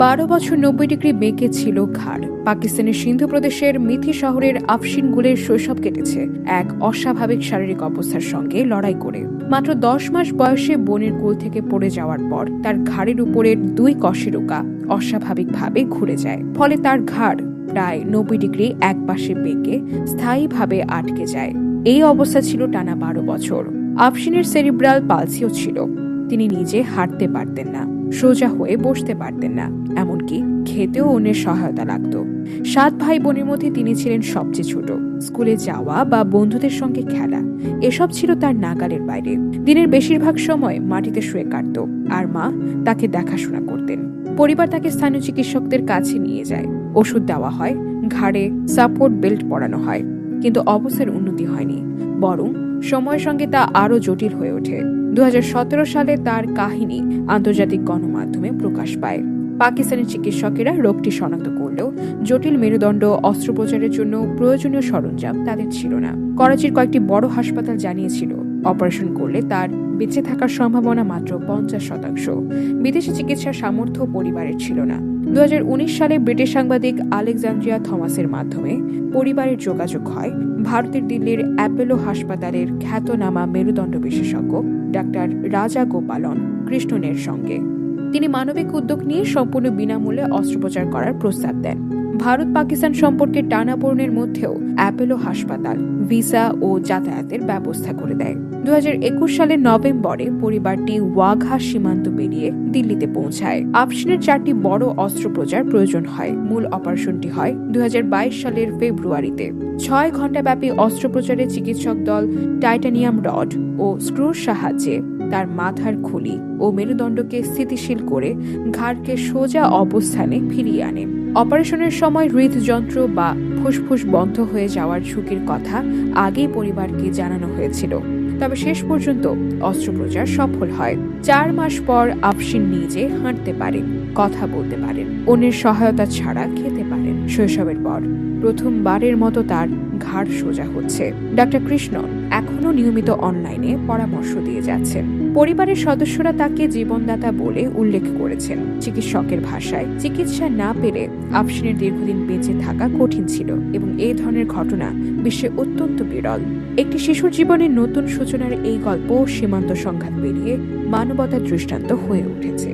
12 বছর 90 ডিগ্রি বেঁকে ছিল ঘাড়। পাকিস্তানের সিন্ধু প্রদেশের মিথি শহরের আফশিন গুলের শৈশব কেটেছে এক অস্বাভাবিক শারীরিক অবস্থার সঙ্গে লড়াই করে। মাত্র 10 মাস বয়সে বোনের কোল থেকে পড়ে যাওয়ার পর তার ঘাড়ের উপরের 2 কশেরুকা অস্বাভাবিকভাবে ঘুরে যায়। ফলে তার ঘাড় প্রায় 90 ডিগ্রি একপাশে বেঁকে স্থায়ীভাবে আটকে যায়। এই অবস্থা ছিল টানা 12 বছর। আফশিনের সেরিব্রাল পালসিও ছিল। তিনি নিজে হাঁটতে পারতেন না, সোজা হয়ে বসতে পারতেন না, এমনকি খেতেও অন্যের সহায়তা লাগত। 7 ভাই বোনের মধ্যে তিনি ছিলেন সবচেয়ে ছোট। স্কুলে যাওয়া বা বন্ধুদের সঙ্গে খেলা এসব ছিল তার নাগালের বাইরে। দিনের বেশিরভাগ সময় মাটিতে শুয়ে কাটত, আর মা তাকে দেখাশোনা করতেন। পরিবার তাকে স্থানীয় চিকিৎসকদের কাছে নিয়ে যায়। ওষুধ দেওয়া হয়, ঘাড়ে সাপোর্ট বেল্ট পরানো হয়, কিন্তু অবস্থার উন্নতি হয়নি, বরং সময়ের সঙ্গে তা আরও জটিল হয়ে ওঠে। 2017 সালে তার কাহিনী আন্তর্জাতিক গণমাধ্যমে প্রকাশ পায়। পাকিস্তানের চিকিৎসকেরা রোগটি শনাক্ত করলেও জটিল মেরুদণ্ড অস্ত্রোপচারের জন্য প্রয়োজনীয় সরঞ্জাম তাদের ছিল না। করাচির কয়েকটি বড় হাসপাতাল জানিয়েছিল অপারেশন করলে তার বেঁচে থাকার সম্ভাবনা মাত্র 50%। বিদেশি চিকিৎসার সামর্থ্য পরিবারের ছিল না। 2019 সালে ব্রিটিশ সাংবাদিক আলেকজান্দ্রিয়া থমাসের মাধ্যমে পরিবারের যোগাযোগ হয় ভারতের দিল্লির অ্যাপোলো হাসপাতালের খ্যাতনামা মেরুদণ্ড বিশেষজ্ঞ ডাক্তার রাজা গোপালন কৃষ্ণনের সঙ্গে। তিনি মানবিক উদ্যোগ নিয়ে সম্পূর্ণ বিনামূল্যে অস্ত্রোপচার করার প্রস্তাব দেন। ভারত পাকিস্তান সম্পর্কে টানাপোড়েনের মধ্যেও অ্যাপোলো হাসপাতাল ভিসা ও যাতায়াতের ব্যবস্থা করে দেয়। 2021 সালের নভেম্বরে পরিবারটি ওয়াঘা সীমান্ত পেরিয়ে দিল্লিতে পৌঁছায়। আফশিনের 4টি বড় অস্ত্রোপচার প্রয়োজন হয়। মূল অপারেশনটি হয় 2022 সালের ফেব্রুয়ারিতে। 6 ঘণ্টাব্যাপী অস্ত্রোপচারে চিকিৎসক দল টাইটানিয়াম রড ও স্ক্রুর সাহায্যে তার মাথার খুলি ও মেরুদণ্ডকে স্থিতিশীল করে ঘাড়কে সোজা অবস্থানে ফিরিয়ে আনে। অপারেশনের সময় হৃদযন্ত্র বা ফুসফুস বন্ধ হয়ে যাওয়ার ঝুঁকির কথা আগেই পরিবারকে জানানো হয়েছিল, তবে শেষ পর্যন্ত অস্ত্রোপচার সফল হয়। 4 মাস পর আফশিন নিজে হাঁটতে পারেন, কথা বলতে পারেন, অন্যের সহায়তা ছাড়া খেতে পারেন। শৈশবের পর প্রথমবারের মতো তার ঘাড় সোজা হচ্ছে। ডাক্তার কৃষ্ণন এখনো নিয়মিত অনলাইনে পরামর্শ দিয়ে যাচ্ছেন। পরিবারের সদস্যরা তাকে জীবনদাতা বলে উল্লেখ করেছেন। চিকিৎসকের ভাষায়, চিকিৎসা না পেলে আফশিনের দীর্ঘদিন বেঁচে থাকা কঠিন ছিল এবং এই ধরনের ঘটনা বিশ্বে অত্যন্ত বিরল। একটি শিশুর জীবনের নতুন সূচনার এই গল্প সীমান্ত সংঘাত পেরিয়ে মানবতার দৃষ্টান্ত হয়ে উঠেছে।